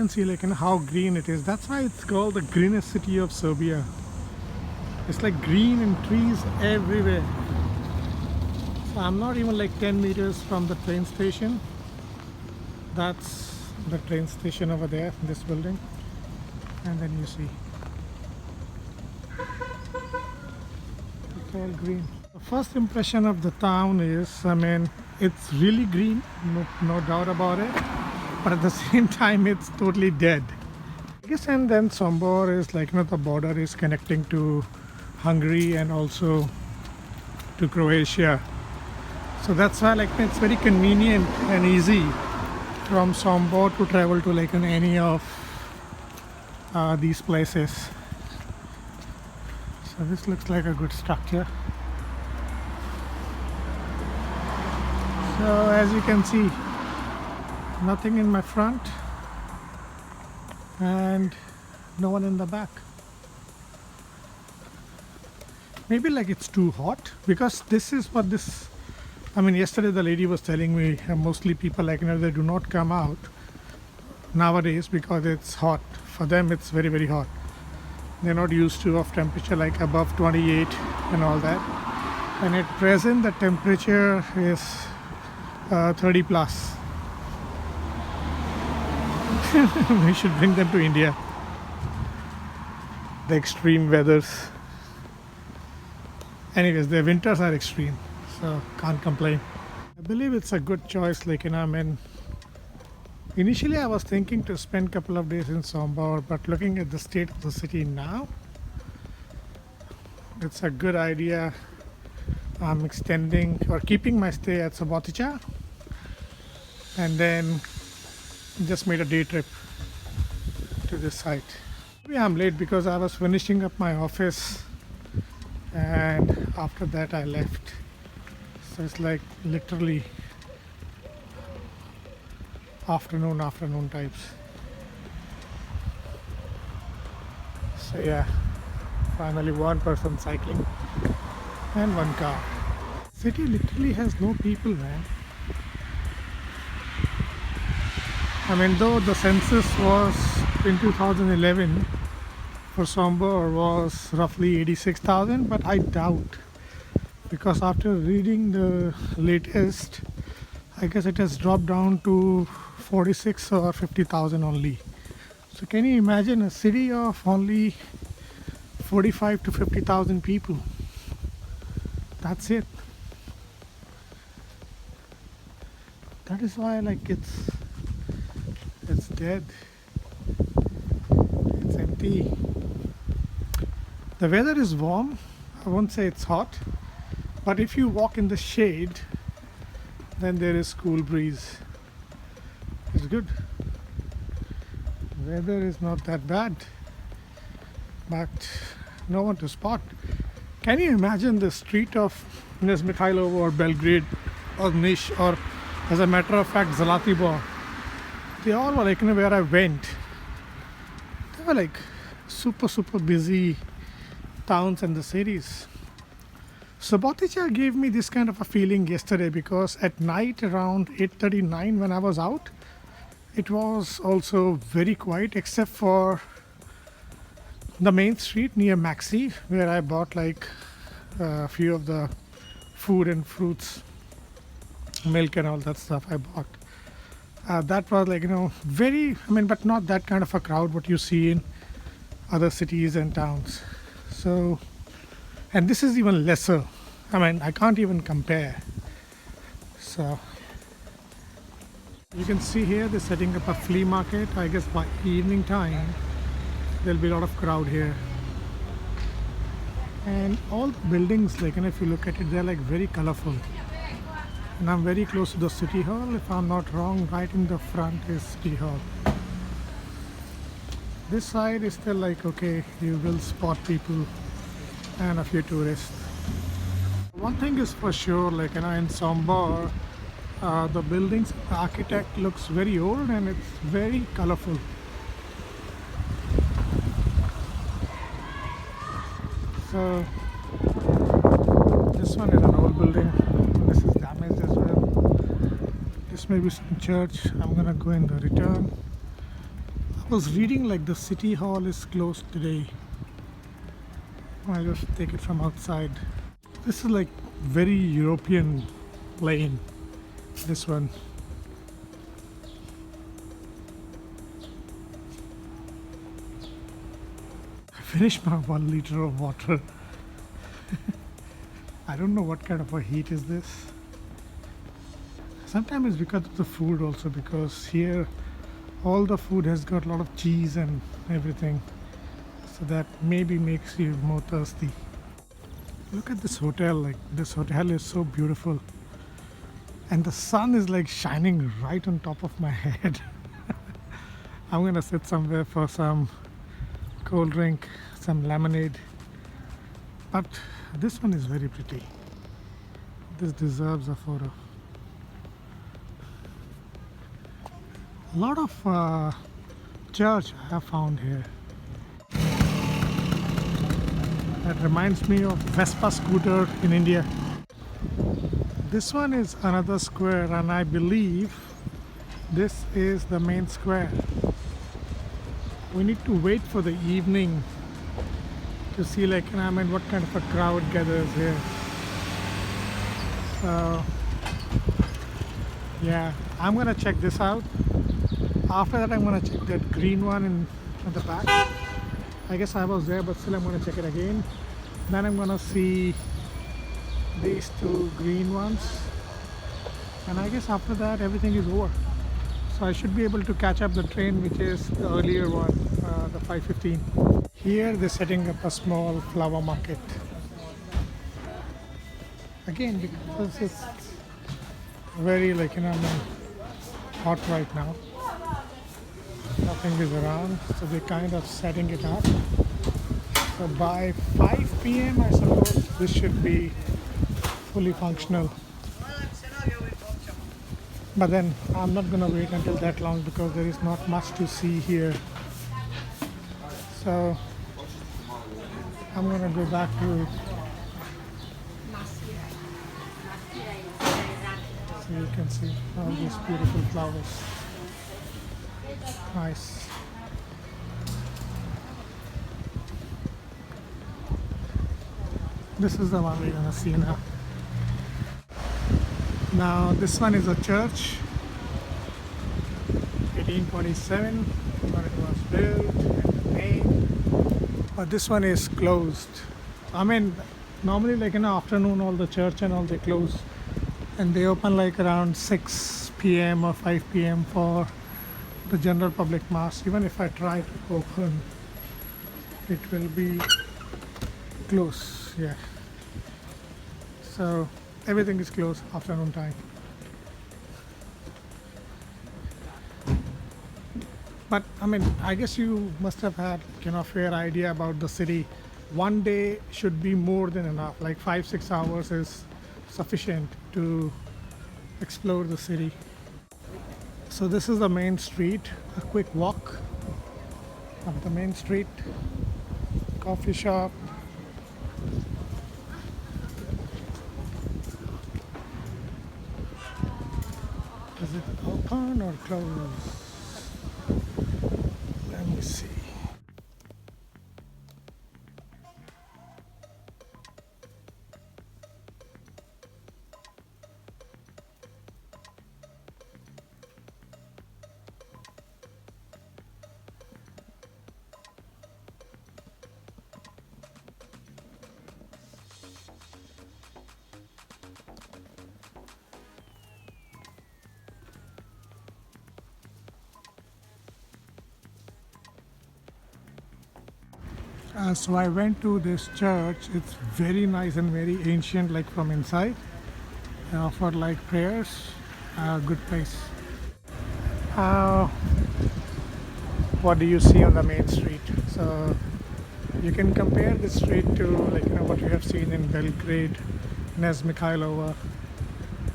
can see like how green it is. That's why it's called the greenest city of Serbia. It's like green and trees everywhere. So I'm not even like 10 meters from the train station. That's the train station over there, this building. And then you see it's all green. The first impression of the town is, I mean, it's really green, no doubt about it. But at the same time, it's totally dead. I guess, and then Sombor is like, the border is connecting to Hungary and also to Croatia. So that's why like it's very convenient and easy from Sombor to travel to like in any of these places. So this looks like a good structure. So as you can see, nothing in my front and no one in the back. Maybe like it's too hot, because this is what this, I mean, yesterday the lady was telling me mostly people like, they do not come out nowadays because it's hot. For them it's very, very hot. They're not used to of temperature like above 28 and all that. And at present the temperature is 30 plus. We should bring them to India. The extreme weathers. Anyways, their winters are extreme, so can't complain. I believe it's a good choice. Like, I mean, initially I was thinking to spend a couple of days in Sombor, but looking at the state of the city now, it's a good idea. I'm extending or keeping my stay at Subotica, and then just made a day trip to this site. Yeah, I'm late because I was finishing up my office, and after that I left. So it's like literally afternoon types. So yeah, finally one person cycling and one car. City literally has no people, man. I mean, though the census was in 2011 for Sombor was roughly 86,000, but I doubt, because after reading the latest, I guess it has dropped down to 46 or 50,000 only. So can you imagine a city of only 45 to 50,000 people? That's it. That is why like it's dead. It's empty. The weather is warm. I won't say it's hot, but if you walk in the shade, then there is cool breeze. It's good. Weather is not that bad, but no one to spot. Can you imagine the street of Mihajlovo or Belgrade or Niš, or as a matter of fact Zlatibor? They all were like, where I went, they were like super busy towns and the cities. Subotica gave me this kind of a feeling yesterday, because at night around 8:39 when I was out, it was also very quiet except for the main street near Maxi, where I bought like a few of the food and fruits, milk and all that stuff I bought. That was like, very, I mean, but not that kind of a crowd what you see in other cities and towns. So, and this is even lesser. I mean, I can't even compare. So you can see here they're setting up a flea market. I guess by evening time there'll be a lot of crowd here. And all the buildings, like, and if you look at it, they're like very colorful. And I'm very close to the city hall. If I'm not wrong, right in the front is city hall. This side is still like, okay, you will spot people and a few tourists. One thing is for sure, like, in Sombor, the buildings, the architect looks very old and it's very colorful. So this one is an old building. This is damaged as well. This may be some church. I'm gonna go in the return. was reading like the city hall is closed today. I'll just take it from outside. This is like very European lane, this one. I finished my 1 liter of water. I don't know what kind of a heat is this. Sometimes it's because of the food also, because here all the food has got a lot of cheese and everything, so that maybe makes you more thirsty. Look at this hotel, like this hotel is so beautiful and the sun is like shining right on top of my head. I'm gonna sit somewhere for some cold drink, some lemonade, but this one is very pretty. This deserves a photo. A lot of church I have found here. That reminds me of Vespa scooter in India. This one is another square, and I believe this is the main square. We need to wait for the evening to see, like, I mean, what kind of a crowd gathers here. So yeah, I'm gonna check this out. After that, I'm gonna check that green one at the back. I guess I was there, but still I'm gonna check it again. Then I'm gonna see these two green ones, and I guess after that everything is over. So I should be able to catch up the train, which is the earlier one, the 5:15. Here they're setting up a small flower market. Again, because it's very, like, hot right now. Nothing is around, so they're kind of setting it up. So by 5 p.m. I suppose this should be fully functional. But then I'm not gonna wait until that long because there is not much to see here. So I'm gonna go back to, so you can see all these beautiful flowers. Nice. This is the one we're gonna see now. Now this one is a church, 1827 when it was built, and the name. But this one is closed. I mean, normally, like, afternoon all the church and all they close, and they open like around 6 p.m. or 5 p.m. for the general public mass. Even if I try to open, it will be closed. Yeah, so everything is closed afternoon time. But I mean, I guess you must have had a fair idea about the city. One day should be more than enough. Like 5-6 hours is sufficient to explore the city. So this is the main street. A quick walk up the main street. Coffee shop. Is it open or closed? Let me see. So I went to this church. It's very nice and very ancient, like from inside. They offered like prayers. Good place. What do you see on the main street? So you can compare this street to, like, what you have seen in Belgrade, Knez Mikhailova.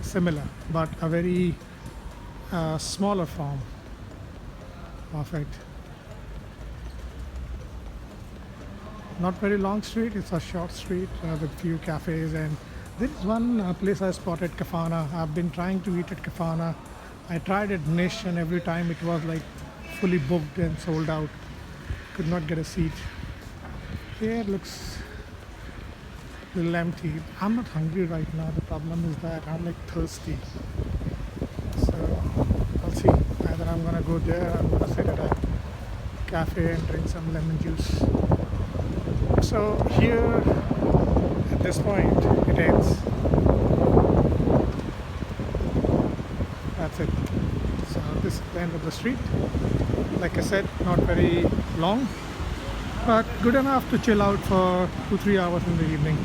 Similar, but a very smaller form of it. Not very long street, it's a short street with few cafes, and there is one place I spotted, Kafana. I've been trying to eat at Kafana. I tried at Nish, and every time it was like fully booked and sold out. Could not get a seat. Here looks a little empty. I'm not hungry right now. The problem is that I'm like thirsty. So I'll see. Either I'm gonna go there or I'm gonna sit at a cafe and drink some lemon juice. So here at this point it ends. That's it. So this is the end of the street. Like I said, not very long, but good enough to chill out for 2-3 hours in the evening.